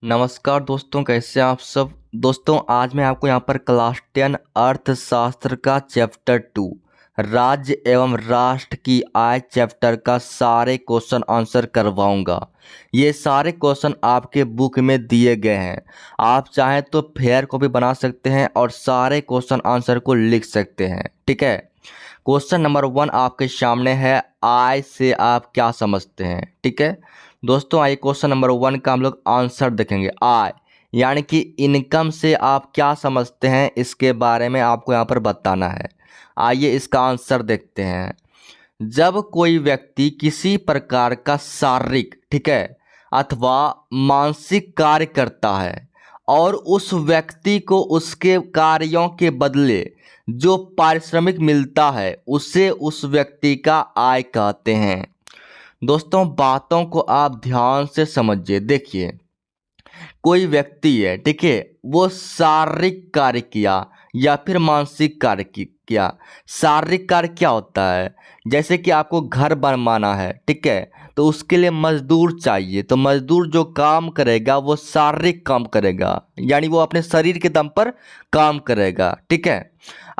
नमस्कार दोस्तों, कैसे हैं आप सब। दोस्तों आज मैं आपको यहाँ पर क्लास 10 अर्थशास्त्र का चैप्टर 2 राज्य एवं राष्ट्र की आय चैप्टर का सारे क्वेश्चन आंसर करवाऊंगा। ये सारे क्वेश्चन आपके बुक में दिए गए हैं। आप चाहें तो फेयर कॉपी बना सकते हैं और सारे क्वेश्चन आंसर को लिख सकते हैं। ठीक है। क्वेश्चन नंबर 1 आपके सामने है, आय से आप क्या समझते हैं। ठीक है दोस्तों, आइए क्वेश्चन नंबर 1 का हम लोग आंसर देखेंगे। आय यानी कि इनकम से आप क्या समझते हैं, इसके बारे में आपको यहाँ पर बताना है। आइए इसका आंसर देखते हैं। जब कोई व्यक्ति किसी प्रकार का शारीरिक, ठीक है, अथवा मानसिक कार्य करता है और उस व्यक्ति को उसके कार्यों के बदले जो पारिश्रमिक मिलता है उसे उस व्यक्ति का आय कहते हैं। दोस्तों बातों को आप ध्यान से समझिए। देखिए, कोई व्यक्ति है, ठीक है, वो शारीरिक कार्य किया या फिर मानसिक कार्य किया। शारीरिक कार्य क्या होता है, जैसे कि आपको घर बनवाना है, ठीक है, तो उसके लिए मजदूर चाहिए। तो मजदूर जो काम करेगा वो शारीरिक काम करेगा, यानी वो अपने शरीर के दम पर काम करेगा। ठीक है।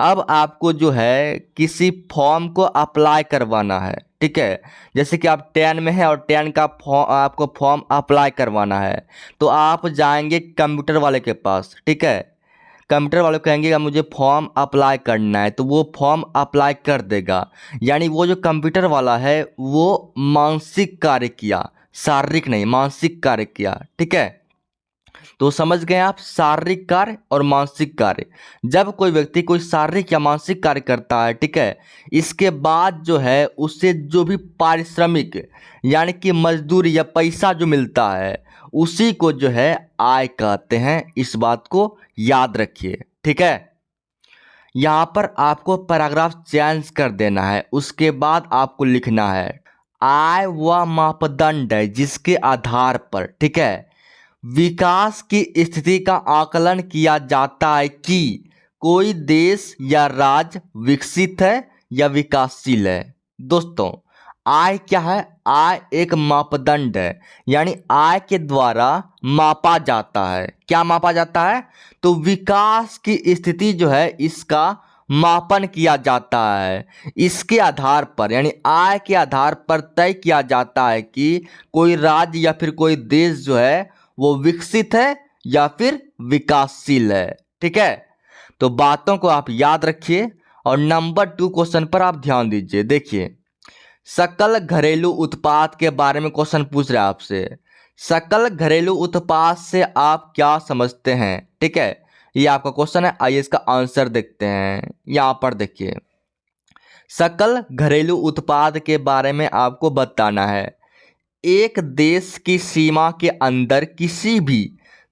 अब आपको जो है किसी फॉर्म को अप्लाई करवाना है, ठीक है, जैसे कि आप 10 में है और 10 का फॉर्म आपको फॉर्म अप्लाई करवाना है, तो आप जाएंगे कंप्यूटर वाले के पास। ठीक है, कंप्यूटर वाले को कहेंगे कि मुझे फॉर्म अप्लाई करना है, तो वो फॉर्म अप्लाई कर देगा। यानी वो जो कंप्यूटर वाला है वो मानसिक कार्य किया, शारीरिक नहीं, मानसिक कार्य किया। ठीक है, तो समझ गए आप, शारीरिक कार्य और मानसिक कार्य। जब कोई व्यक्ति कोई शारीरिक या मानसिक कार्य करता है, ठीक है, इसके बाद जो है उससे जो भी पारिश्रमिक यानी कि मजदूरी या पैसा जो मिलता है उसी को जो है आय कहते हैं। इस बात को याद रखिए। ठीक है, यहाँ पर आपको पैराग्राफ चेंज कर देना है। उसके बाद आपको लिखना है, आय वह मापदंड है जिसके आधार पर, ठीक है, विकास की स्थिति का आकलन किया जाता है कि कोई देश या राज्य विकसित है या विकासशील है। दोस्तों आय क्या है, आय एक मापदंड है, यानी आय के द्वारा मापा जाता है। क्या मापा जाता है, तो विकास की स्थिति जो है इसका मापन किया जाता है। इसके आधार पर यानी आय के आधार पर तय किया जाता है कि कोई राज्य या फिर कोई देश जो है वो विकसित है या फिर विकासशील है। ठीक है, तो बातों को आप याद रखिए और नंबर 2 क्वेश्चन पर आप ध्यान दीजिए। देखिए, सकल घरेलू उत्पाद के बारे में क्वेश्चन पूछ रहे हैं आपसे। सकल घरेलू उत्पाद से आप क्या समझते हैं। ठीक है, ये आपका क्वेश्चन है। आइए इसका आंसर देखते हैं। यहाँ पर देखिए, सकल घरेलू उत्पाद के बारे में आपको बताना है, एक देश की सीमा के अंदर किसी भी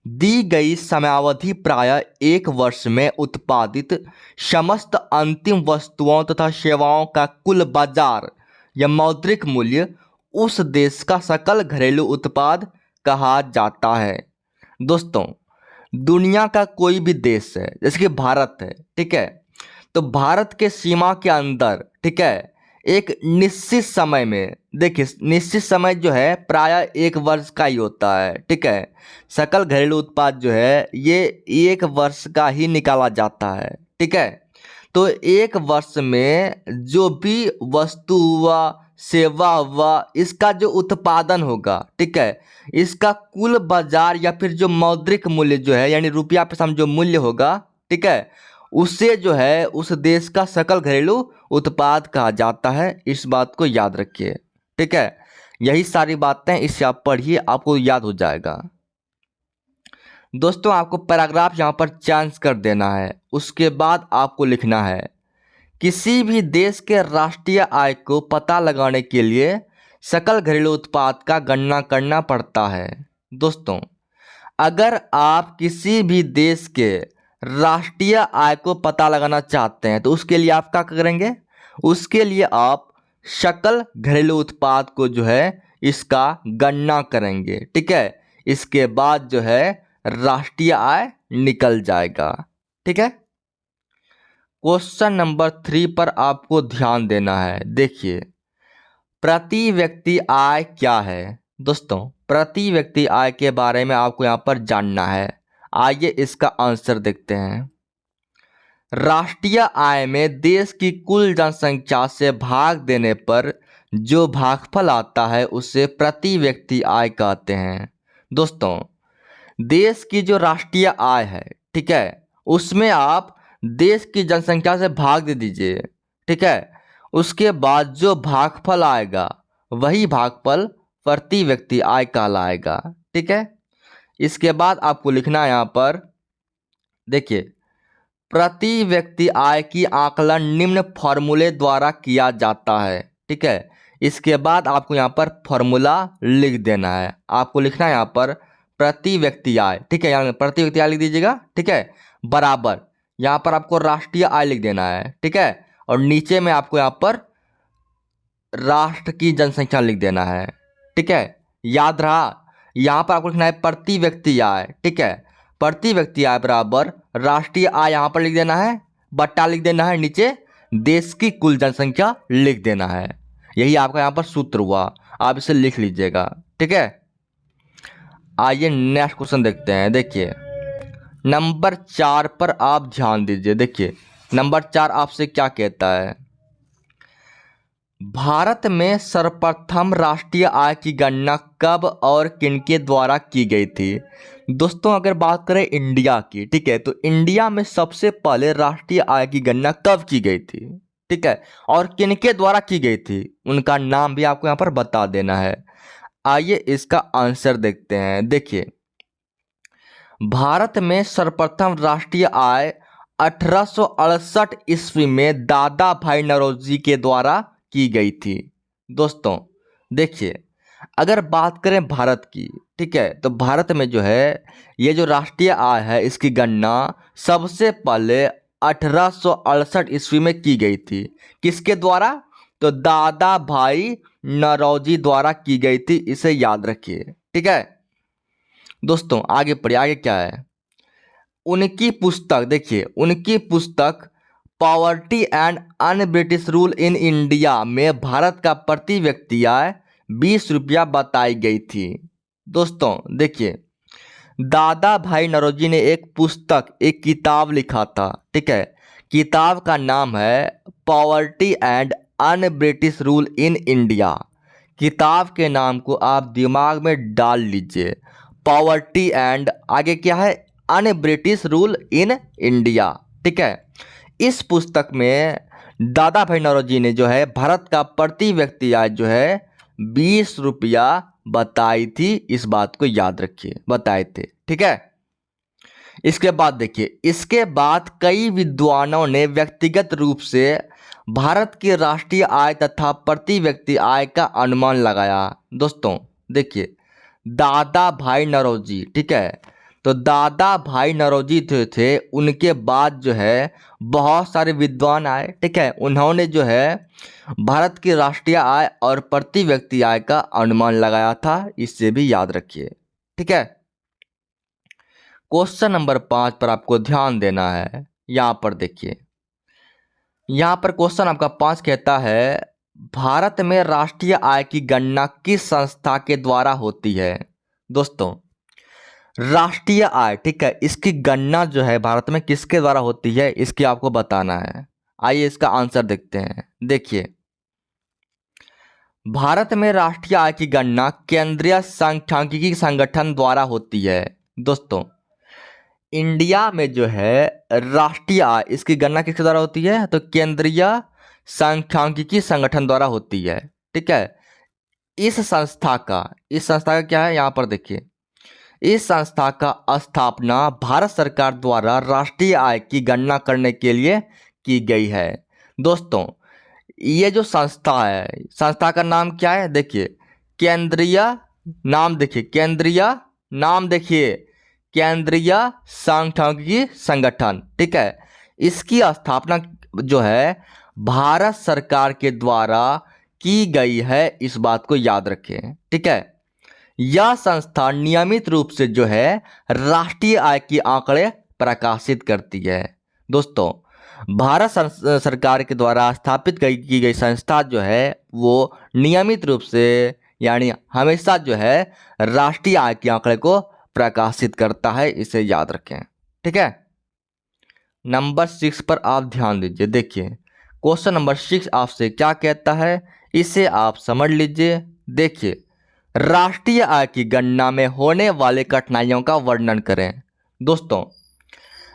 दी गई समयावधि प्रायः 1 वर्ष में उत्पादित समस्त अंतिम वस्तुओं तथा सेवाओं का कुल बाजार या मौद्रिक मूल्य उस देश का सकल घरेलू उत्पाद कहा जाता है। दोस्तों दुनिया का कोई भी देश है, जैसे कि भारत है, ठीक है, तो भारत के सीमा के अंदर, ठीक है, एक निश्चित समय में, देखिए निश्चित समय जो है प्रायः 1 वर्ष का ही होता है। ठीक है, सकल घरेलू उत्पाद जो है ये 1 वर्ष का ही निकाला जाता है। ठीक है, तो 1 वर्ष में जो भी वस्तु हुआ, सेवा हुआ, इसका जो उत्पादन होगा, ठीक है, इसका कुल बाजार या फिर जो मौद्रिक मूल्य जो है यानी रुपया पैसा में जो मूल्य होगा, ठीक है, उससे जो है उस देश का सकल घरेलू उत्पाद कहा जाता है। इस बात को याद रखिए। ठीक है, यही सारी बातें इससे आप पढ़िए, आपको याद हो जाएगा। दोस्तों आपको पैराग्राफ यहाँ पर चेंज कर देना है। उसके बाद आपको लिखना है, किसी भी देश के राष्ट्रीय आय को पता लगाने के लिए सकल घरेलू उत्पाद का गणना करना पड़ता है। दोस्तों अगर आप किसी भी देश के राष्ट्रीय आय को पता लगाना चाहते हैं तो उसके लिए आप क्या करेंगे, उसके लिए आप सकल घरेलू उत्पाद को जो है इसका गणना करेंगे। ठीक है, इसके बाद जो है राष्ट्रीय आय निकल जाएगा। ठीक है, क्वेश्चन नंबर 3 पर आपको ध्यान देना है। देखिए, प्रति व्यक्ति आय क्या है। दोस्तों प्रति व्यक्ति आय के बारे में आपको यहाँ पर जानना है। आइए इसका आंसर देखते हैं। राष्ट्रीय आय में देश की कुल जनसंख्या से भाग देने पर जो भागफल आता है उसे प्रति व्यक्ति आय कहते हैं। दोस्तों, देश की जो राष्ट्रीय आय है, ठीक है, उसमें आप देश की जनसंख्या से भाग दे दीजिए, ठीक है। उसके बाद जो भागफल आएगा वही भागफल प्रति व्यक्ति आय कहलाएगा, ठीक है। इसके बाद आपको लिखना है यहाँ पर, देखिए, प्रति व्यक्ति आय की आकलन निम्न फॉर्मूले द्वारा किया जाता है, ठीक है। इसके बाद आपको यहाँ पर फॉर्मूला लिख देना है। आपको लिखना है यहाँ पर प्रति व्यक्ति आय, ठीक है, यहाँ प्रति व्यक्ति आय लिख दीजिएगा, ठीक है, बराबर यहाँ पर आपको राष्ट्रीय आय लिख देना है, ठीक है, और नीचे में आपको यहाँ पर राष्ट्र की जनसंख्या लिख देना है, ठीक है। याद रहा, यहाँ पर आपको लिखना है प्रति व्यक्ति आय, ठीक है, प्रति व्यक्ति आय बराबर राष्ट्रीय आय यहाँ पर लिख देना है, बट्टा लिख देना है, नीचे देश की कुल जनसंख्या लिख देना है। यही आपका यहाँ पर सूत्र हुआ, आप इसे लिख लीजिएगा, ठीक है। आइए नेक्स्ट क्वेश्चन देखते हैं। देखिए नंबर 4 पर आप ध्यान दीजिए। देखिए नंबर 4 आपसे क्या कहता है, भारत में सर्वप्रथम राष्ट्रीय आय की गणना कब और किनके द्वारा की गई थी। दोस्तों, अगर बात करें इंडिया की, ठीक है, तो इंडिया में सबसे पहले राष्ट्रीय आय की गणना कब की गई थी, ठीक है, और किनके द्वारा की गई थी, उनका नाम भी आपको यहाँ पर बता देना है। आइए इसका आंसर देखते हैं। देखिए भारत में सर्वप्रथम राष्ट्रीय आय 1868 ईस्वी में दादा भाई नौरोजी के द्वारा की गई थी। दोस्तों देखिए, अगर बात करें भारत की, ठीक है, तो भारत में जो है ये जो राष्ट्रीय आय है इसकी गणना सबसे पहले 1868 ईस्वी में की गई थी। किसके द्वारा? तो दादा भाई नौरोजी द्वारा की गई थी, इसे याद रखिए, ठीक है। दोस्तों आगे पढ़िए, आगे क्या है, उनकी पुस्तक, देखिए उनकी पुस्तक poverty and un British rule in India में भारत का प्रति व्यक्ति आय 20 रुपया बताई गई थी। दोस्तों देखिए, दादा भाई नौरोजी ने एक पुस्तक, एक किताब लिखा था, ठीक है, किताब का नाम है poverty and un British rule in India. किताब के नाम को आप दिमाग में डाल लीजिए, पॉवर्टी एंड आगे क्या है, un British rule in India, ठीक है। इस पुस्तक में दादा भाई नौरोजी ने जो है भारत का प्रति व्यक्ति आय जो है 20 रुपया बताई थी, इस बात को याद रखिए, बताए थे, ठीक है। इसके बाद देखिए, इसके बाद कई विद्वानों ने व्यक्तिगत रूप से भारत की राष्ट्रीय आय तथा प्रति व्यक्ति आय का अनुमान लगाया। दोस्तों देखिए, दादा भाई नौरोजी, ठीक है, तो दादा भाई नौरोजी थे, उनके बाद जो है बहुत सारे विद्वान आए, ठीक है, उन्होंने जो है भारत की राष्ट्रीय आय और प्रति व्यक्ति आय का अनुमान लगाया था, इससे भी याद रखिए, ठीक है। क्वेश्चन नंबर 5 पर आपको ध्यान देना है। यहाँ पर देखिए, यहाँ पर क्वेश्चन आपका 5 कहता है, भारत में राष्ट्रीय आय की गणना किस संस्था के द्वारा होती है। दोस्तों राष्ट्रीय आय, ठीक है, इसकी गणना जो है भारत में किसके द्वारा होती है, इसकी आपको बताना है। आइए इसका आंसर देखते हैं। देखिए भारत में राष्ट्रीय आय की गणना केंद्रीय सांख्यिकी संगठन द्वारा होती है। दोस्तों इंडिया में जो है राष्ट्रीय आय, इसकी गणना किसके द्वारा होती है, तो केंद्रीय सांख्यिकी संगठन द्वारा होती है, ठीक है। इस संस्था का क्या है, यहाँ पर देखिए, इस संस्था का स्थापना भारत सरकार द्वारा राष्ट्रीय आय की गणना करने के लिए की गई है। दोस्तों ये जो संस्था है, संस्था का नाम क्या है, देखिए केंद्रीय नाम, देखिए केंद्रीय सांख्यिकी संगठन, ठीक है। इसकी स्थापना जो है भारत सरकार के द्वारा की गई है, इस बात को याद रखें, ठीक है। यह संस्था नियमित रूप से जो है राष्ट्रीय आय की आंकड़े प्रकाशित करती है। दोस्तों भारत सरकार के द्वारा स्थापित की गई संस्था जो है वो नियमित रूप से यानी हमेशा जो है राष्ट्रीय आय के आंकड़े को प्रकाशित करता है, इसे याद रखें। ठीक है, नंबर 6 पर आप ध्यान दीजिए। देखिए क्वेश्चन नंबर 6 आपसे क्या कहता है, इसे आप समझ लीजिए। देखिए, राष्ट्रीय आय की गणना में होने वाले कठिनाइयों का वर्णन करें। दोस्तों,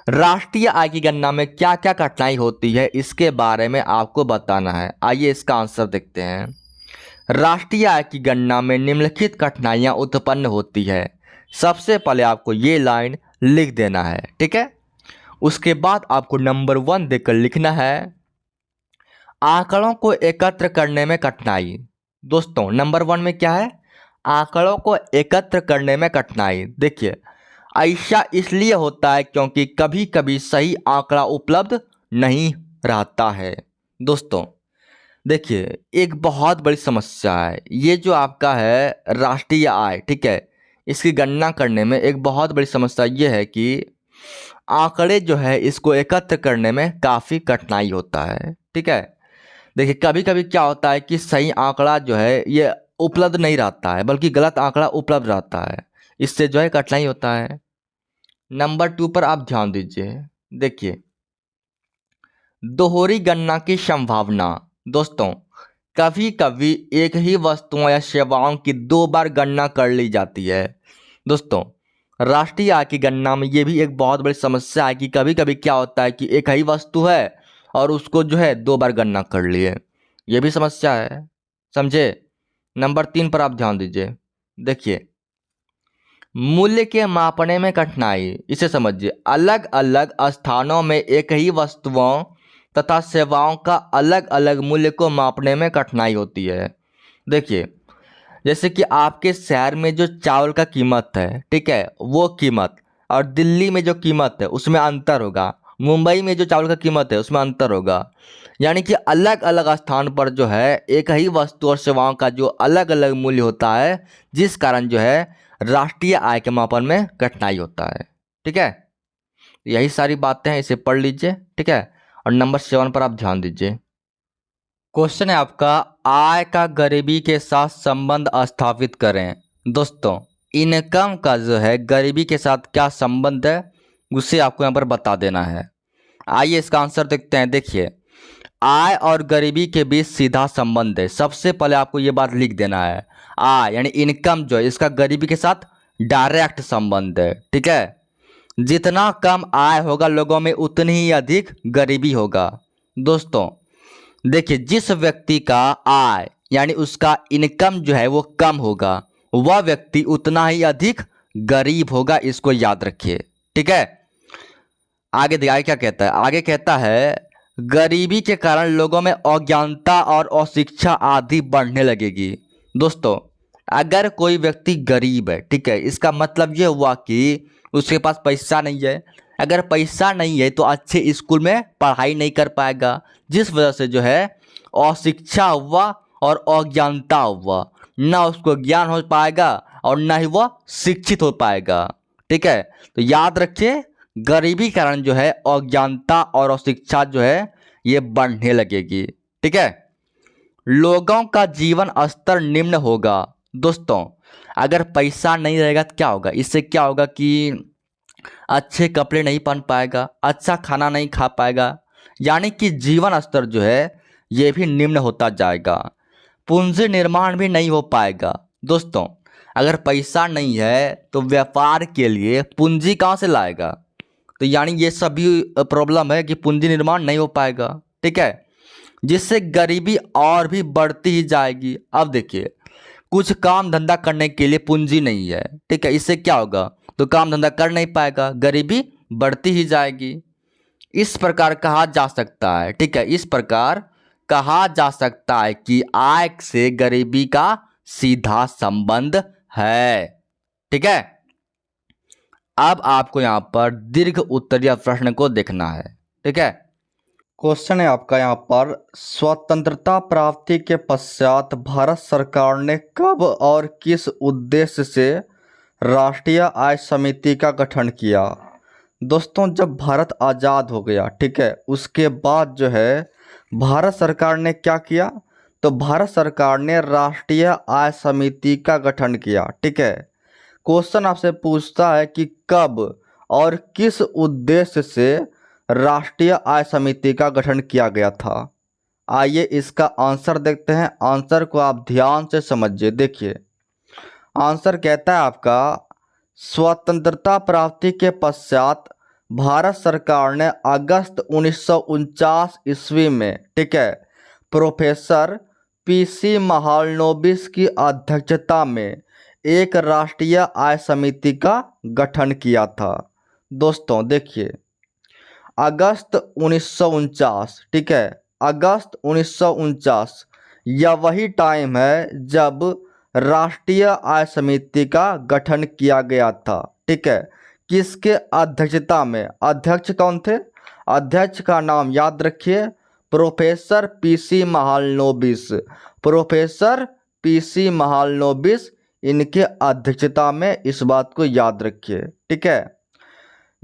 राष्ट्रीय आय की गणना में क्या क्या कठिनाई होती है इसके बारे में आपको बताना है। आइए इसका आंसर देखते हैं। राष्ट्रीय आय की गणना में निम्नलिखित कठिनाइयां उत्पन्न होती है। सबसे पहले आपको ये लाइन लिख देना है, ठीक है। उसके बाद आपको नंबर 1 देकर लिखना है, आंकड़ों को एकत्र करने में कठिनाई। दोस्तों, नंबर 1 में क्या है, आंकड़ों को एकत्र करने में कठिनाई। देखिए, ऐसा इसलिए होता है क्योंकि कभी कभी सही आंकड़ा उपलब्ध नहीं रहता है। दोस्तों देखिए, एक बहुत बड़ी समस्या है ये जो आपका है राष्ट्रीय आय, ठीक है, इसकी गणना करने में एक बहुत बड़ी समस्या ये है कि आंकड़े जो है इसको एकत्र करने में काफ़ी कठिनाई होता है। ठीक है, देखिए कभी कभी क्या होता है कि सही आंकड़ा जो है ये उपलब्ध नहीं रहता है, बल्कि गलत आंकड़ा उपलब्ध रहता है, इससे जो है कठिनाई होता है। नंबर 2 पर आप ध्यान दीजिए। देखिए, दोहरी गणना की संभावना। दोस्तों, कभी कभी एक ही वस्तुओं या सेवाओं की 2 बार गणना कर ली जाती है। दोस्तों, राष्ट्रीय आय की गणना में ये भी एक बहुत बड़ी समस्या है कि कभी कभी क्या होता है कि एक ही वस्तु है और उसको जो है 2 बार गणना कर लिए, ये भी समस्या है, समझे। नंबर 3 पर आप ध्यान दीजिए। देखिए, मूल्य के मापने में कठिनाई, इसे समझिए। अलग अलग स्थानों में एक ही वस्तुओं तथा सेवाओं का अलग अलग मूल्य को मापने में कठिनाई होती है। देखिए, जैसे कि आपके शहर में जो चावल का कीमत है, ठीक है, वो कीमत और दिल्ली में जो कीमत है उसमें अंतर होगा, मुंबई में जो चावल का कीमत है उसमें अंतर होगा। यानी कि अलग अलग स्थान पर जो है एक ही वस्तु और सेवाओं का जो अलग अलग मूल्य होता है, जिस कारण जो है राष्ट्रीय आय के मापन में कठिनाई होता है। ठीक है, यही सारी बातें हैं, इसे पढ़ लीजिए। ठीक है, और नंबर 7 पर आप ध्यान दीजिए। क्वेश्चन है आपका, आय का गरीबी के साथ संबंध स्थापित करें। दोस्तों, इनकम का जो है गरीबी के साथ क्या संबंध है उसे आपको यहाँ पर बता देना है। आइए इसका आंसर देखते हैं। देखिए, आय और गरीबी के बीच सीधा संबंध है। सबसे पहले आपको ये बात लिख देना है, आय यानी इनकम जो है इसका गरीबी के साथ डायरेक्ट संबंध है। ठीक है, जितना कम आय होगा लोगों में उतनी ही अधिक गरीबी होगा। दोस्तों देखिए, जिस व्यक्ति का आय यानी उसका इनकम जो है वो कम होगा, वह व्यक्ति उतना ही अधिक गरीब होगा, इसको याद रखिए। ठीक है, आगे देखिए क्या कहता है। आगे कहता है, गरीबी के कारण लोगों में अज्ञानता और अशिक्षा आदि बढ़ने लगेगी। दोस्तों, अगर कोई व्यक्ति गरीब है, ठीक है, इसका मतलब ये हुआ कि उसके पास पैसा नहीं है। अगर पैसा नहीं है तो अच्छे स्कूल में पढ़ाई नहीं कर पाएगा, जिस वजह से जो है अशिक्षा हुआ और अज्ञानता हुआ, ना उसको ज्ञान हो पाएगा और ना ही वह शिक्षित हो पाएगा। ठीक है, तो याद रखिए, गरीबी के कारण जो है अज्ञानता और अशिक्षा जो है ये बढ़ने लगेगी। ठीक है, लोगों का जीवन स्तर निम्न होगा। दोस्तों, अगर पैसा नहीं रहेगा तो क्या होगा, इससे क्या होगा कि अच्छे कपड़े नहीं पहन पाएगा, अच्छा खाना नहीं खा पाएगा, यानी कि जीवन स्तर जो है ये भी निम्न होता जाएगा। पूंजी निर्माण भी नहीं हो पाएगा। दोस्तों, अगर पैसा नहीं है तो व्यापार के लिए पूंजी कहाँ से लाएगा, तो यानी ये सभी प्रॉब्लम है कि पूंजी निर्माण नहीं हो पाएगा। ठीक है, जिससे गरीबी और भी बढ़ती ही जाएगी। अब देखिए, कुछ काम धंधा करने के लिए पूंजी नहीं है, ठीक है, इससे क्या होगा, तो काम धंधा कर नहीं पाएगा, गरीबी बढ़ती ही जाएगी। इस प्रकार कहा जा सकता है, ठीक है, इस प्रकार कहा जा सकता है कि आय से गरीबी का सीधा संबंध है। ठीक है, अब आपको यहाँ पर दीर्घ उत्तरीय प्रश्न को देखना है। ठीक है, क्वेश्चन है आपका यहाँ पर, स्वतंत्रता प्राप्ति के पश्चात भारत सरकार ने कब और किस उद्देश्य से राष्ट्रीय आय समिति का गठन किया। दोस्तों, जब भारत आज़ाद हो गया, ठीक है, उसके बाद जो है भारत सरकार ने क्या किया, तो भारत सरकार ने राष्ट्रीय आय समिति का गठन किया। ठीक है, क्वेश्चन आपसे पूछता है कि कब और किस उद्देश्य से राष्ट्रीय आय समिति का गठन किया गया था। आइए इसका आंसर देखते हैं। आंसर को आप ध्यान से समझिए। देखिए आंसर कहता है आपका, स्वतंत्रता प्राप्ति के पश्चात भारत सरकार ने अगस्त 1949 ईस्वी में, ठीक है, प्रोफेसर पीसी महालनोबिस की अध्यक्षता में एक राष्ट्रीय आय समिति का गठन किया था। दोस्तों देखिए अगस्त 1949, ठीक है, अगस्त 1949 यह वही टाइम है जब राष्ट्रीय आय समिति का गठन किया गया था। ठीक है, किसके अध्यक्षता में? अध्यक्ष कौन थे? अध्यक्ष का नाम याद रखिए, professor PC Mahalanobis. Professor PC Mahalanobis, इनके अध्यक्षता में, इस बात को याद रखिए। ठीक है,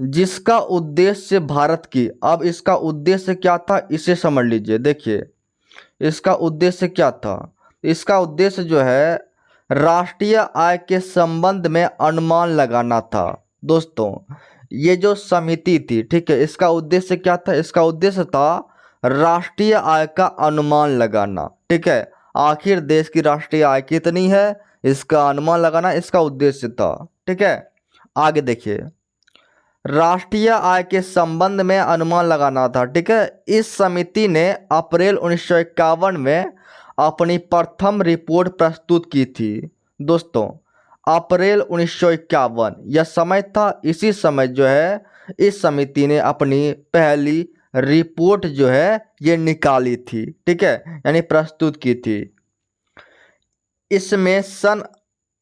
जिसका उद्देश्य भारत की, अब इसका उद्देश्य क्या था इसे समझ लीजिए। देखिए इसका उद्देश्य क्या था? इसका उद्देश्य जो है राष्ट्रीय आय के संबंध में अनुमान लगाना था। दोस्तों ये जो समिति थी, ठीक है, इसका उद्देश्य क्या था? इसका उद्देश्य था राष्ट्रीय आय का अनुमान लगाना। ठीक है, आखिर देश की राष्ट्रीय आय कितनी है इसका अनुमान लगाना इसका उद्देश्य था। ठीक है, आगे देखिए, राष्ट्रीय आय के संबंध में अनुमान लगाना था। ठीक है, इस समिति ने अप्रैल 1951 में अपनी प्रथम रिपोर्ट प्रस्तुत की थी। दोस्तों अप्रैल 1951 यह समय था, इसी समय जो है इस समिति ने अपनी पहली रिपोर्ट जो है ये निकाली थी। ठीक है, यानी प्रस्तुत की थी। इसमें सन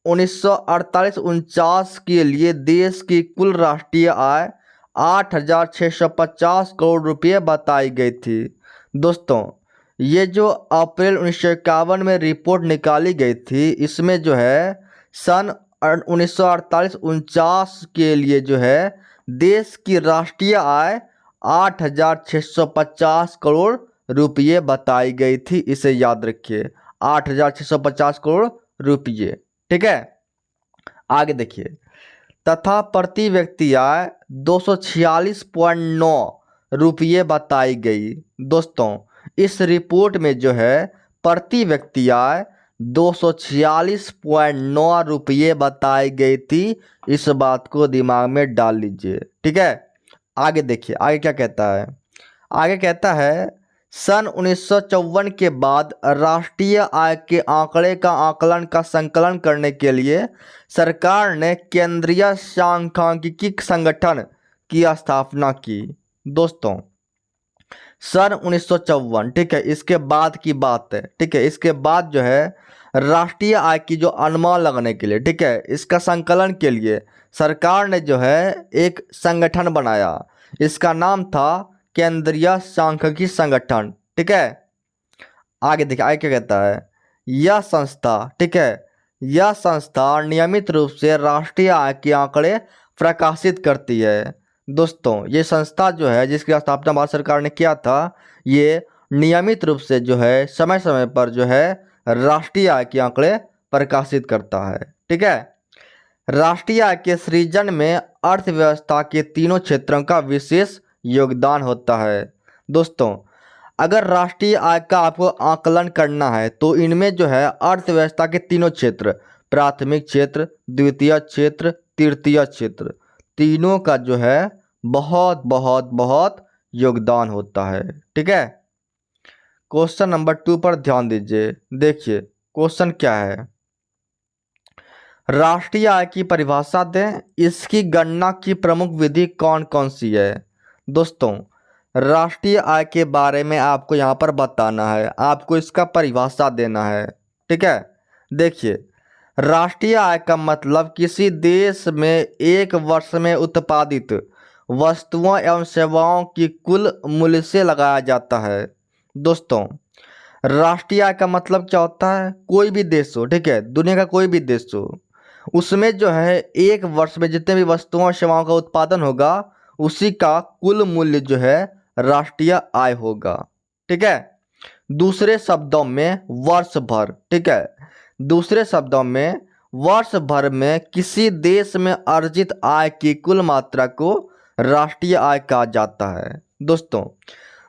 1948-49 के लिए देश की कुल राष्ट्रीय आय 8,650 करोड़ रुपये बताई गई थी। दोस्तों ये जो अप्रैल 1951 में रिपोर्ट निकाली गई थी, इसमें जो है सन 1948-49 के लिए जो है देश की राष्ट्रीय आय 8,650 करोड़ रुपये बताई गई थी। इसे याद रखिए, 8,650 करोड़ रुपये। ठीक है, आगे देखिए, तथा प्रति व्यक्ति आय 246.9 रुपये बताई गई। दोस्तों इस रिपोर्ट में जो है प्रति व्यक्ति आय 246.9 रुपये बताई गई थी। इस बात को दिमाग में डाल लीजिए। ठीक है, आगे देखिए आगे क्या कहता है। आगे कहता है सन 1954 के बाद राष्ट्रीय आय के आंकड़े का आकलन का संकलन करने के लिए सरकार ने केंद्रीय सांख्यिकी संगठन की स्थापना की। दोस्तों सन 1954, ठीक है, इसके बाद की बात है। ठीक है, इसके बाद जो है राष्ट्रीय आय की जो अनुमान लगाने के लिए, ठीक है, इसका संकलन के लिए सरकार ने जो है एक संगठन बनाया। इसका नाम था केंद्रीय सांख्यिकी संगठन। ठीक है, आगे देखिए आगे क्या कहता है। यह संस्था, ठीक है, यह संस्था नियमित रूप से राष्ट्रीय आय के आंकड़े प्रकाशित करती है। दोस्तों ये संस्था जो है जिसकी स्थापना भारत सरकार ने किया था, ये नियमित रूप से जो है समय समय पर जो है राष्ट्रीय आय के आंकड़े प्रकाशित करता है। ठीक है, राष्ट्रीय आय के सृजन में अर्थव्यवस्था के तीनों क्षेत्रों का विशेष योगदान होता है। दोस्तों अगर राष्ट्रीय आय का आपको आकलन करना है तो इनमें जो है अर्थव्यवस्था के तीनों क्षेत्र, प्राथमिक क्षेत्र, द्वितीय क्षेत्र, तृतीय क्षेत्र, तीनों का जो है बहुत बहुत बहुत योगदान होता है। ठीक है, क्वेश्चन नंबर 2 पर ध्यान दीजिए। देखिए क्वेश्चन क्या है, राष्ट्रीय आय की परिभाषा दें, इसकी गणना की प्रमुख विधि कौन कौन सी है। दोस्तों राष्ट्रीय आय के बारे में आपको यहाँ पर बताना है, आपको इसका परिभाषा देना है। ठीक है, देखिए राष्ट्रीय आय का मतलब किसी देश में एक वर्ष में उत्पादित वस्तुओं एवं सेवाओं की कुल मूल्य से लगाया जाता है। दोस्तों राष्ट्रीय आय का मतलब क्या होता है? कोई भी देश हो, ठीक है, दुनिया का कोई भी देश हो, उसमें जो है एक वर्ष में जितने भी वस्तुओं और सेवाओं का उत्पादन होगा उसी का कुल मूल्य जो है राष्ट्रीय आय होगा। ठीक है, दूसरे शब्दों में वर्ष भर, ठीक है, दूसरे शब्दों में वर्ष भर में किसी देश में अर्जित आय की कुल मात्रा को राष्ट्रीय आय कहा जाता है। दोस्तों,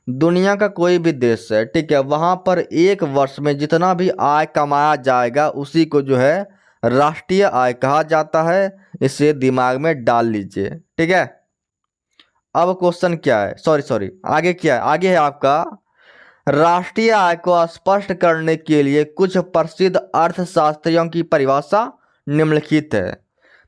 दुनिया का कोई भी देश है, ठीक है, वहां पर एक वर्ष में जितना भी आय कमाया जाएगा उसी को जो है राष्ट्रीय आय कहा जाता है। इसे दिमाग में डाल लीजिए, ठीक है। अब क्वेश्चन क्या है, सॉरी आगे क्या है, आगे है आपका राष्ट्रीय आय को स्पष्ट करने के लिए कुछ प्रसिद्ध अर्थशास्त्रियों की परिभाषा निम्नलिखित है।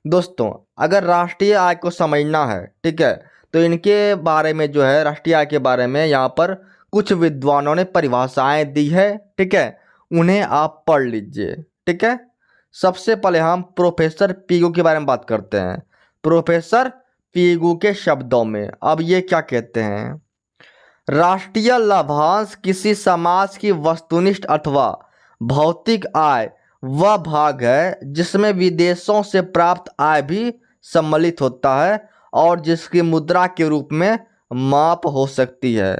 दोस्तों, अगर राष्ट्रीय आय को समझना है, ठीक है, तो इनके बारे में जो है राष्ट्रीय आय के बारे में यहाँ पर कुछ विद्वानों ने परिभाषाएं दी है, ठीक है, उन्हें आप पढ़ लीजिए, ठीक है। सबसे पहले हम प्रोफेसर पीगू के बारे में बात करते हैं। प्रोफेसर पीगू के शब्दों में अब ये क्या कहते हैं, राष्ट्रीय लाभांश किसी समाज की वस्तुनिष्ठ अथवा भौतिक आय वह भाग है जिसमें विदेशों से प्राप्त आय भी सम्मिलित होता है और जिसकी मुद्रा के रूप में माप हो सकती है।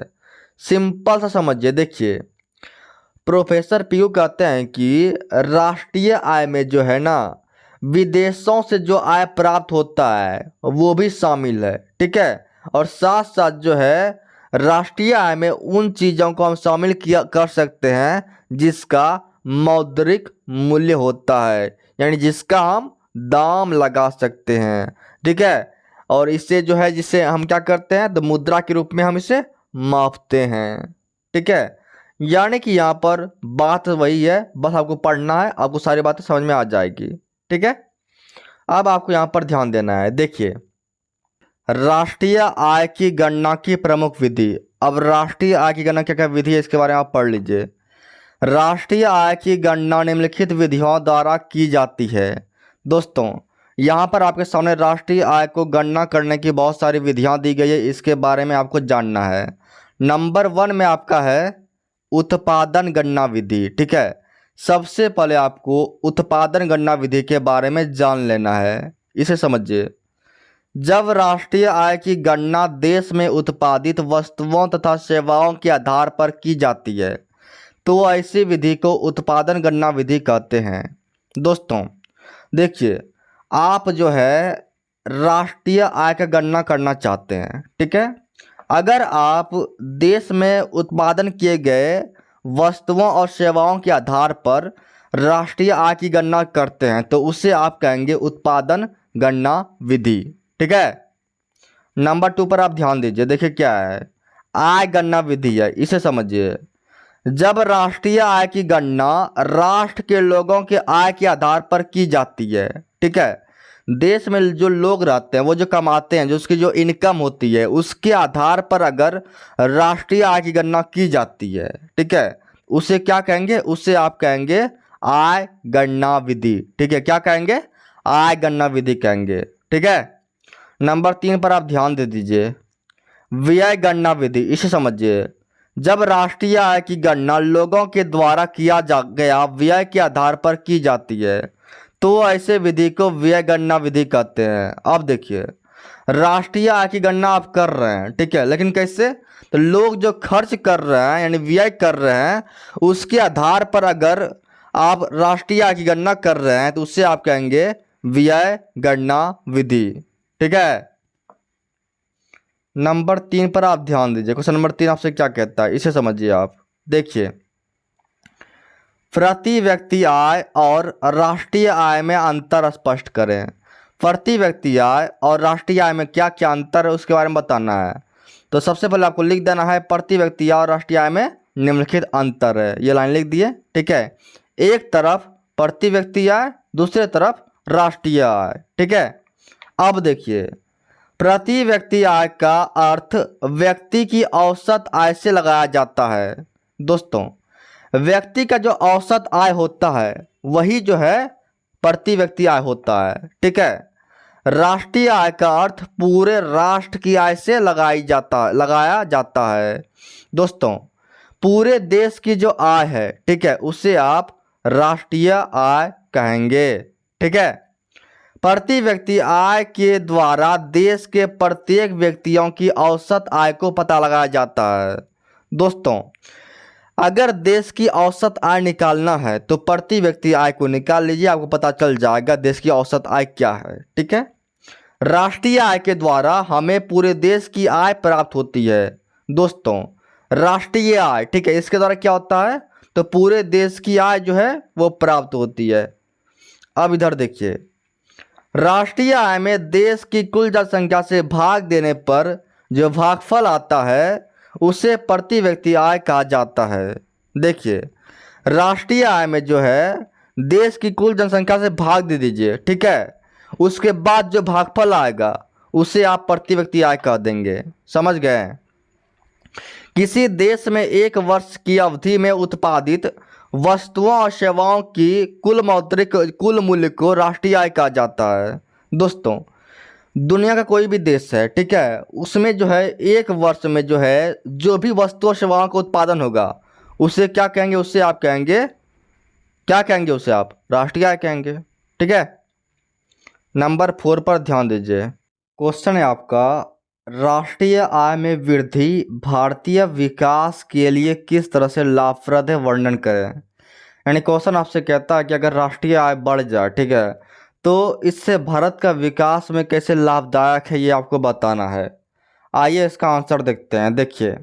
सिंपल सा समझिए, देखिए प्रोफेसर पीयू कहते हैं कि राष्ट्रीय आय में जो है ना विदेशों से जो आय प्राप्त होता है वो भी शामिल है, ठीक है, और साथ साथ जो है राष्ट्रीय आय में उन चीज़ों को हम शामिल किया कर सकते हैं जिसका मौद्रिक मूल्य होता है, यानी जिसका हम दाम लगा सकते हैं, ठीक है, और इससे जो है जिसे हम क्या करते हैं तो मुद्रा के रूप में हम इसे मापते हैं, ठीक है। यानी कि यहाँ पर बात वही है, बस आपको पढ़ना है, आपको सारी बातें समझ में आ जाएगी, ठीक है। अब आपको यहाँ पर ध्यान देना है, देखिए राष्ट्रीय आय की गणना की प्रमुख विधि। अब राष्ट्रीय आय की गणना क्या क्या विधि है इसके बारे में आप पढ़ लीजिए। राष्ट्रीय आय की गणना निम्नलिखित विधियों द्वारा की जाती है। दोस्तों, यहाँ पर आपके सामने राष्ट्रीय आय को गणना करने की बहुत सारी विधियाँ दी गई है, इसके बारे में आपको जानना है। नंबर 1 में आपका है उत्पादन गणना विधि, ठीक है। सबसे पहले आपको उत्पादन गणना विधि के बारे में जान लेना है, इसे समझिए। जब राष्ट्रीय आय की गणना देश में उत्पादित वस्तुओं तथा सेवाओं के आधार पर की जाती है तो ऐसी विधि को उत्पादन गणना विधि कहते हैं। दोस्तों देखिए, आप जो है राष्ट्रीय आय का गणना करना चाहते हैं, ठीक है, अगर आप देश में उत्पादन किए गए वस्तुओं और सेवाओं के आधार पर राष्ट्रीय आय की गणना करते हैं तो उसे आप कहेंगे उत्पादन गणना विधि, ठीक है। नंबर 2 पर आप ध्यान दीजिए, देखिए क्या है, आय गणना विधि है, इसे समझिए। जब राष्ट्रीय आय की गणना राष्ट्र के लोगों के आय के आधार पर की जाती है, ठीक है, देश में जो लोग रहते हैं वो जो कमाते हैं, जो उसकी जो इनकम होती है उसके आधार पर अगर राष्ट्रीय आय की गणना की जाती है, ठीक है, उसे क्या कहेंगे, उसे आप कहेंगे आय गणना विधि, ठीक है, क्या कहेंगे, आय गणना विधि कहेंगे, ठीक है। नंबर 3 पर आप ध्यान दे दीजिए, व्यय गणना विधि, इसे समझिए। जब राष्ट्रीय आय की गणना लोगों के द्वारा किया जा गया व्यय के आधार पर की जाती है तो ऐसे विधि को व्यय गणना विधि कहते हैं। अब देखिए, राष्ट्रीय आय की गणना आप कर रहे हैं, ठीक है, लेकिन कैसे, तो लोग जो खर्च कर रहे हैं यानी व्यय कर रहे हैं उसके आधार पर अगर आप राष्ट्रीय आय की गणना कर रहे हैं तो उससे आप कहेंगे व्यय गणना विधि, ठीक है। नंबर 3 पर आप ध्यान दीजिए, क्वेश्चन नंबर 3 आपसे क्या कहता है, इसे समझिए आप। देखिए, प्रति व्यक्ति आय और राष्ट्रीय आय में अंतर स्पष्ट करें। प्रति व्यक्ति आय और राष्ट्रीय आय में क्या क्या अंतर है उसके बारे में बताना है। तो सबसे पहले आपको लिख देना है प्रति व्यक्ति आय और राष्ट्रीय आय में निम्नलिखित अंतर है, ये लाइन लिख दिए, ठीक है। एक तरफ प्रति व्यक्ति आय, दूसरे तरफ राष्ट्रीय आय, ठीक है। अब देखिए, प्रति व्यक्ति आय का अर्थ व्यक्ति की औसत आय से लगाया जाता है। दोस्तों, व्यक्ति का जो औसत आय होता है वही जो है प्रति व्यक्ति आय होता है, ठीक है। राष्ट्रीय आय का अर्थ पूरे राष्ट्र की आय से लगाया जाता है। दोस्तों, पूरे देश की जो आय है, ठीक है, उसे आप राष्ट्रीय आय कहेंगे, ठीक है। प्रति व्यक्ति आय के द्वारा देश के प्रत्येक व्यक्तियों की औसत आय को पता लगाया जाता है। दोस्तों, अगर देश की औसत आय निकालना है तो प्रति व्यक्ति आय को निकाल लीजिए, आपको पता चल जाएगा देश की औसत आय क्या है। ठीक है, राष्ट्रीय आय के द्वारा हमें पूरे देश की आय प्राप्त होती है दोस्तों। राष्ट्रीय आय, ठीक है, इसके द्वारा क्या होता है, तो पूरे देश की आय जो है वो प्राप्त होती है। अब इधर देखिए, राष्ट्रीय आय में देश की कुल जनसंख्या से भाग देने पर जो भागफल आता है उसे प्रति व्यक्ति आय कहा जाता है। देखिए, राष्ट्रीय आय में जो है देश की कुल जनसंख्या से भाग दे दीजिए, ठीक है, उसके बाद जो भागफल आएगा उसे आप प्रति व्यक्ति आय कह देंगे। समझ गए? किसी देश में एक वर्ष की अवधि में उत्पादित वस्तुओं और सेवाओं की कुल मूल्य को राष्ट्रीय आय कहा जाता है। दोस्तों, दुनिया का कोई भी देश है, ठीक है, उसमें जो है एक वर्ष में जो है जो भी वस्तु और सेवाओं का उत्पादन होगा उसे क्या कहेंगे, उससे आप कहेंगे, क्या कहेंगे, उसे आप राष्ट्रीय आय कहेंगे। ठीक है, नंबर 4 पर ध्यान दीजिए। क्वेश्चन है आपका, राष्ट्रीय आय में वृद्धि भारतीय विकास के लिए किस तरह से लाभप्रद है, वर्णन करें। यानी क्वेश्चन आपसे कहता है कि अगर राष्ट्रीय आय बढ़ जाए, ठीक है, तो इससे भारत का विकास में कैसे लाभदायक है ये आपको बताना है। आइए इसका आंसर देखते हैं। देखिए,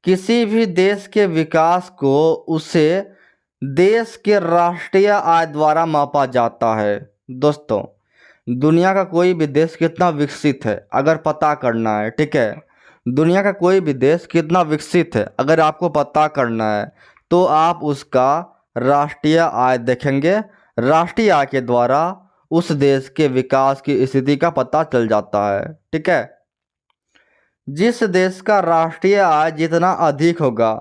किसी भी देश के विकास को उसे देश के राष्ट्रीय आय द्वारा मापा जाता है। दोस्तों, दुनिया का कोई भी देश कितना विकसित है अगर पता करना है, ठीक है, दुनिया का कोई भी देश कितना विकसित है अगर आपको पता करना है तो आप उसका राष्ट्रीय आय देखेंगे। राष्ट्रीय आय के द्वारा उस देश के विकास की स्थिति का पता चल जाता है। ठीक है, जिस देश का राष्ट्रीय आय जितना अधिक होगा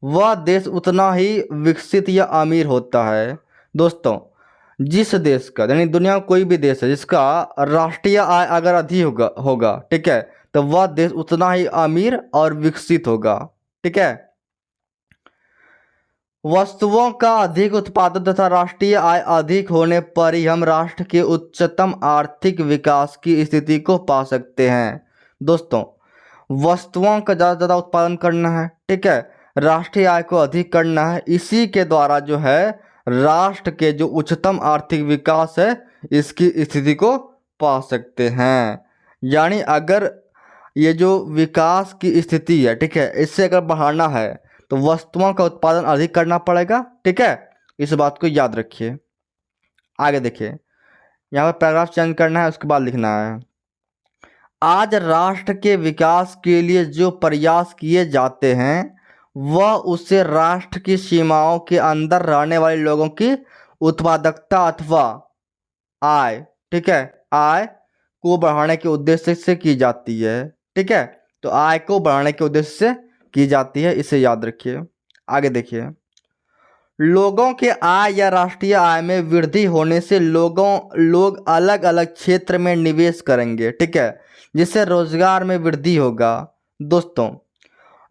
वह देश उतना ही विकसित या अमीर होता है। दोस्तों, जिस देश का, यानी दुनिया में कोई भी देश है जिसका राष्ट्रीय आय अगर अधिक होगा, ठीक है, तो वह देश उतना ही अमीर और विकसित होगा। ठीक है, वस्तुओं का अधिक उत्पादन तथा राष्ट्रीय आय अधिक होने पर ही हम राष्ट्र के उच्चतम आर्थिक विकास की स्थिति को पा सकते हैं। दोस्तों, वस्तुओं का ज़्यादा से ज़्यादा उत्पादन करना है, ठीक है, राष्ट्रीय आय को अधिक करना है, इसी के द्वारा जो है राष्ट्र के जो उच्चतम आर्थिक विकास है इसकी स्थिति को पा सकते हैं। यानी अगर ये जो विकास की स्थिति है, ठीक है, इससे अगर बढ़ाना है तो वस्तुओं का उत्पादन अधिक करना पड़ेगा। ठीक है, इस बात को याद रखिए। आगे देखिए, यहाँ पर पैराग्राफ चेंज करना है, उसके बाद लिखना है, आज राष्ट्र के विकास के लिए जो प्रयास किए जाते हैं वह उससे राष्ट्र की सीमाओं के अंदर रहने वाले लोगों की उत्पादकता अथवा आय, ठीक है, आय को बढ़ाने के उद्देश्य से की जाती है। ठीक है, तो आय को बढ़ाने के उद्देश्य से की जाती है, इसे याद रखिए। आगे देखिए, लोगों के आय या राष्ट्रीय आय में वृद्धि होने से लोग अलग अलग क्षेत्र में निवेश करेंगे, ठीक है, जिससे रोजगार में वृद्धि होगा। दोस्तों,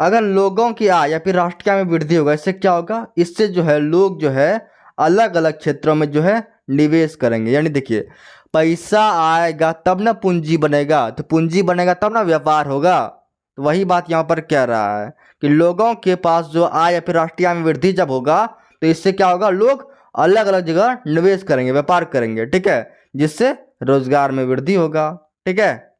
अगर लोगों की आय या फिर राष्ट्रीय आय में वृद्धि होगा, इससे क्या होगा, इससे जो है लोग जो है अलग अलग क्षेत्रों में जो है निवेश करेंगे। यानी देखिए, पैसा आएगा तब ना पूंजी बनेगा, तो पूंजी बनेगा तब ना व्यापार होगा। तो वही बात यहाँ पर कह रहा है कि लोगों के पास जो आय या फिर राष्ट्रीय आय में वृद्धि जब होगा तो इससे क्या होगा, लोग अलग अलग जगह निवेश करेंगे, व्यापार करेंगे, ठीक है, जिससे रोजगार में वृद्धि होगा। ठीक है,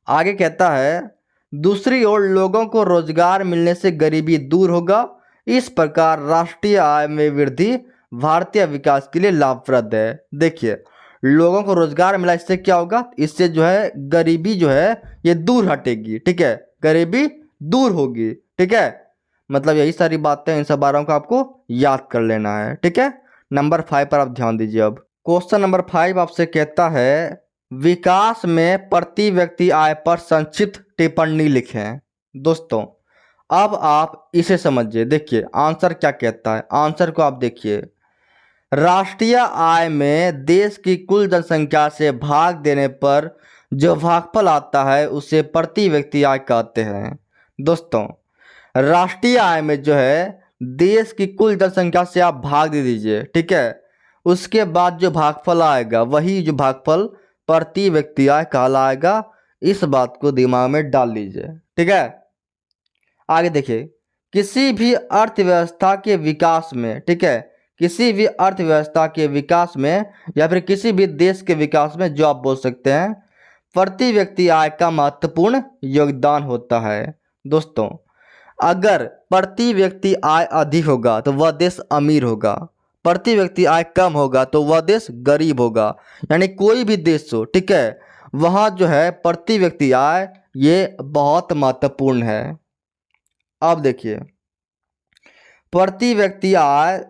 आगे कहता है, दूसरी ओर लोगों को रोजगार मिलने से गरीबी दूर होगा। इस प्रकार राष्ट्रीय आय में वृद्धि भारतीय विकास के लिए लाभप्रद है। देखिए, लोगों को रोजगार मिला, इससे क्या होगा, इससे जो है गरीबी जो है ये दूर हटेगी। ठीक है, गरीबी दूर होगी। ठीक है, मतलब यही सारी बातें, इन सब बातों को आपको याद कर लेना है। ठीक है, नंबर 5 पर आप ध्यान दीजिए। अब क्वेश्चन नंबर 5 आपसे कहता है, विकास में प्रति व्यक्ति आय पर संक्षिप्त टिप्पणी लिखें। दोस्तों, अब आप इसे समझिए। देखिए आंसर क्या कहता है, आंसर को आप देखिए, राष्ट्रीय आय में देश की कुल जनसंख्या से भाग देने पर जो भागफल आता है उसे प्रति व्यक्ति आय कहते हैं। दोस्तों, राष्ट्रीय आय में जो है देश की कुल जनसंख्या से आप भाग दे दीजिए, ठीक है, उसके बाद जो भागफल आएगा वही जो भागफल प्रति व्यक्ति आय कहलाएगा। इस बात को दिमाग में डाल लीजिए। ठीक है, आगे देखिए, किसी भी अर्थव्यवस्था के विकास में, ठीक है, किसी भी अर्थव्यवस्था के विकास में या फिर किसी भी देश के विकास में जो आप बोल सकते हैं प्रति व्यक्ति आय का महत्वपूर्ण योगदान होता है। दोस्तों, अगर प्रति व्यक्ति आय अधिक होगा तो वह देश अमीर होगा, प्रति व्यक्ति आय कम होगा तो वह देश गरीब होगा। यानी कोई भी देश हो, ठीक है, वहाँ जो है प्रति व्यक्ति आय ये बहुत महत्वपूर्ण है। अब देखिए, प्रति व्यक्ति आय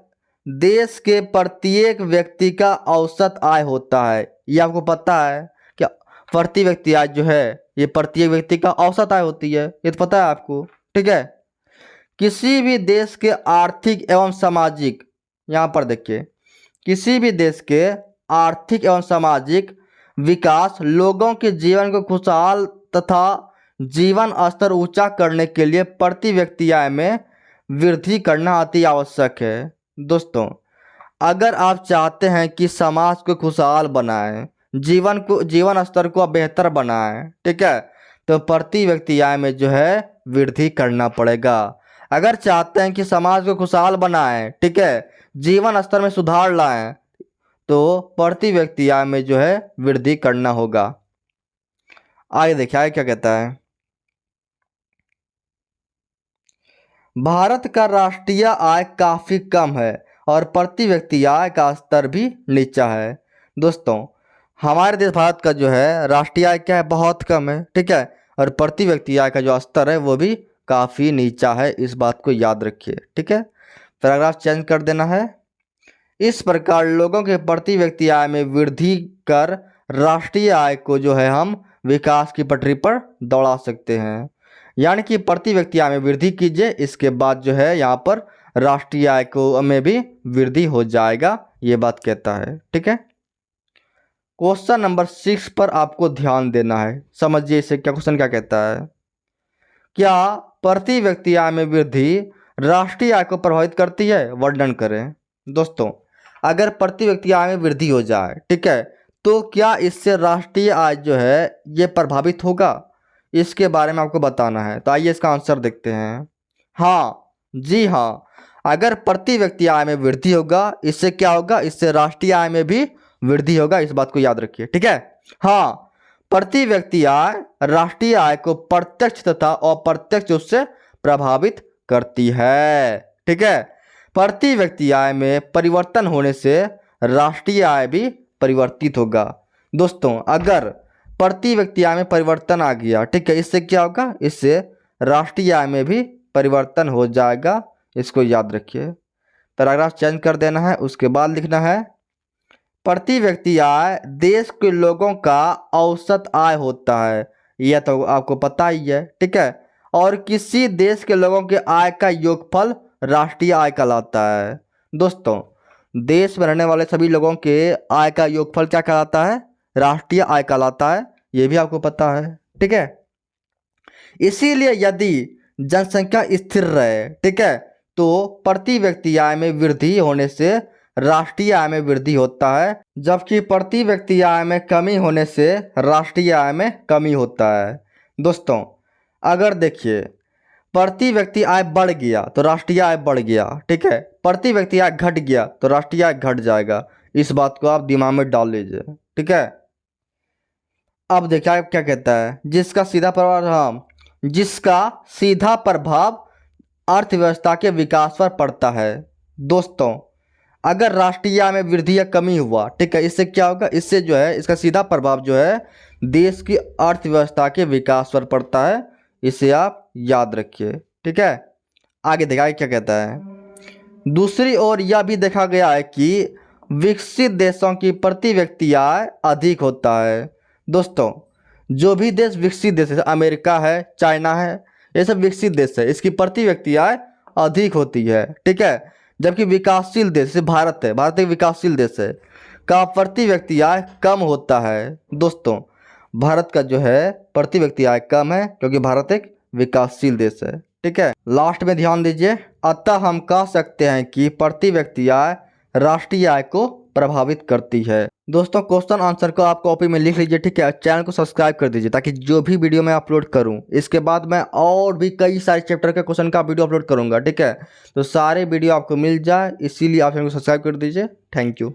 देश के प्रत्येक व्यक्ति का औसत आय होता है। ये आपको पता है कि प्रति व्यक्ति आय जो है ये प्रत्येक व्यक्ति का औसत आय होती है, ये तो पता है आपको, ठीक है। किसी भी देश के आर्थिक एवं सामाजिक, यहाँ पर देखिए, किसी भी देश के आर्थिक एवं सामाजिक विकास लोगों के जीवन को खुशहाल तथा जीवन स्तर ऊंचा करने के लिए प्रति व्यक्ति आय में वृद्धि करना अति आवश्यक है। दोस्तों, अगर आप चाहते हैं कि समाज को खुशहाल बनाएं, जीवन स्तर को बेहतर बनाएं, ठीक है, तो प्रति व्यक्ति आय में जो है वृद्धि करना पड़ेगा। अगर चाहते हैं कि समाज को खुशहाल बनाएं, ठीक है, जीवन स्तर में सुधार लाएं, तो प्रति व्यक्ति आय में जो है वृद्धि करना होगा। आगे देखिए आगे क्या कहता है। भारत का राष्ट्रीय आय काफ़ी कम है और प्रति व्यक्ति आय का स्तर भी नीचा है। दोस्तों, हमारे देश भारत का जो है राष्ट्रीय आय क्या है, बहुत कम है, ठीक है, और प्रति व्यक्ति आय का जो स्तर है वो भी काफ़ी नीचा है। इस बात को याद रखिए, ठीक है। पैराग्राफ चेंज कर देना है। इस प्रकार लोगों के प्रति व्यक्ति आय में वृद्धि कर राष्ट्रीय आय को जो है हम विकास की पटरी पर दौड़ा सकते हैं। यानी कि प्रति व्यक्ति आय में वृद्धि कीजिए, इसके बाद जो है यहाँ पर राष्ट्रीय आय को में भी वृद्धि हो जाएगा, ये बात कहता है, ठीक है। क्वेश्चन नंबर 6 पर आपको ध्यान देना है। समझिए इसे, क्या क्वेश्चन क्या कहता है। क्या प्रति व्यक्ति आय में वृद्धि राष्ट्रीय आय को प्रभावित करती है, वर्णन करें। दोस्तों, अगर प्रति व्यक्ति आय में वृद्धि हो जाए, ठीक है, तो क्या इससे राष्ट्रीय आय जो है ये प्रभावित होगा, इसके बारे में आपको बताना है। तो आइए इसका आंसर देखते हैं। हाँ, जी हाँ, अगर प्रति व्यक्ति आय में वृद्धि होगा, इससे क्या होगा, इससे राष्ट्रीय आय में भी वृद्धि होगा। इस बात को याद रखिए, ठीक है। हाँ, प्रति व्यक्ति आय राष्ट्रीय आय को प्रत्यक्ष तथा अप्रत्यक्ष रूप से प्रभावित करती है, ठीक है। प्रति व्यक्ति आय में परिवर्तन होने से राष्ट्रीय आय भी परिवर्तित होगा। दोस्तों, अगर प्रति व्यक्ति आय में परिवर्तन आ गया, ठीक है, इससे क्या होगा, इससे राष्ट्रीय आय में भी परिवर्तन हो जाएगा। इसको याद रखिए। पैराग्राफ चेंज कर देना है, उसके बाद लिखना है प्रति व्यक्ति आय देश के लोगों का औसत आय होता है। यह तो आपको पता ही है, ठीक है। और किसी देश के लोगों के आय का योगफल राष्ट्रीय आय कहलाता है। दोस्तों, देश में रहने वाले सभी लोगों के आय का योगफल क्या कहलाता है, राष्ट्रीय आय कहलाता है। ये भी आपको पता है, ठीक है। इसीलिए यदि जनसंख्या स्थिर रहे, ठीक है, तो प्रति व्यक्ति आय में वृद्धि होने से राष्ट्रीय आय में वृद्धि होता है, जबकि प्रति व्यक्ति आय में कमी होने से राष्ट्रीय आय में कमी होता है। दोस्तों, अगर देखिए प्रति व्यक्ति आय बढ़ गया तो राष्ट्रीय आय बढ़ गया, ठीक है, प्रति व्यक्ति आय घट गया तो राष्ट्रीय आय घट जाएगा। इस बात को आप दिमाग में डाल लीजिए, ठीक है। अब देखिए क्या कहता है, जिसका सीधा प्रभाव अर्थव्यवस्था के विकास पर पड़ता है। दोस्तों, अगर राष्ट्रीय आय में वृद्धि या कमी हुआ, ठीक है, इससे क्या होगा, इससे जो है इसका सीधा प्रभाव जो है देश की अर्थव्यवस्था के विकास पर पड़ता है। इसे आप याद रखिए, ठीक है। आगे देखा क्या कहता है। दूसरी ओर यह भी देखा गया है कि विकसित देशों की प्रति व्यक्ति आय अधिक होता है। दोस्तों, जो भी देश विकसित देश है, अमेरिका है, चाइना है, ये सब विकसित देश है, इसकी प्रति व्यक्ति आय अधिक होती है, ठीक है। जबकि विकासशील देश जैसे भारत है, भारत एक विकासशील देश है, का प्रति व्यक्ति आय कम होता है। दोस्तों, भारत का जो है प्रति व्यक्ति आय कम है क्योंकि भारत एक विकासशील देश है, ठीक है। लास्ट में ध्यान दीजिए। अतः हम कह सकते हैं कि प्रति व्यक्ति आय राष्ट्रीय आय को प्रभावित करती है। दोस्तों क्वेश्चन आंसर को आप कॉपी में लिख लीजिए, ठीक है। चैनल को सब्सक्राइब कर दीजिए ताकि जो भी वीडियो मैं अपलोड करूं, इसके बाद मैं और भी कई सारे चैप्टर के क्वेश्चन का वीडियो अपलोड करूंगा, ठीक है। तो सारे वीडियो आपको मिल जाए, इसीलिए आप चैनल को सब्सक्राइब कर दीजिए। Thank you.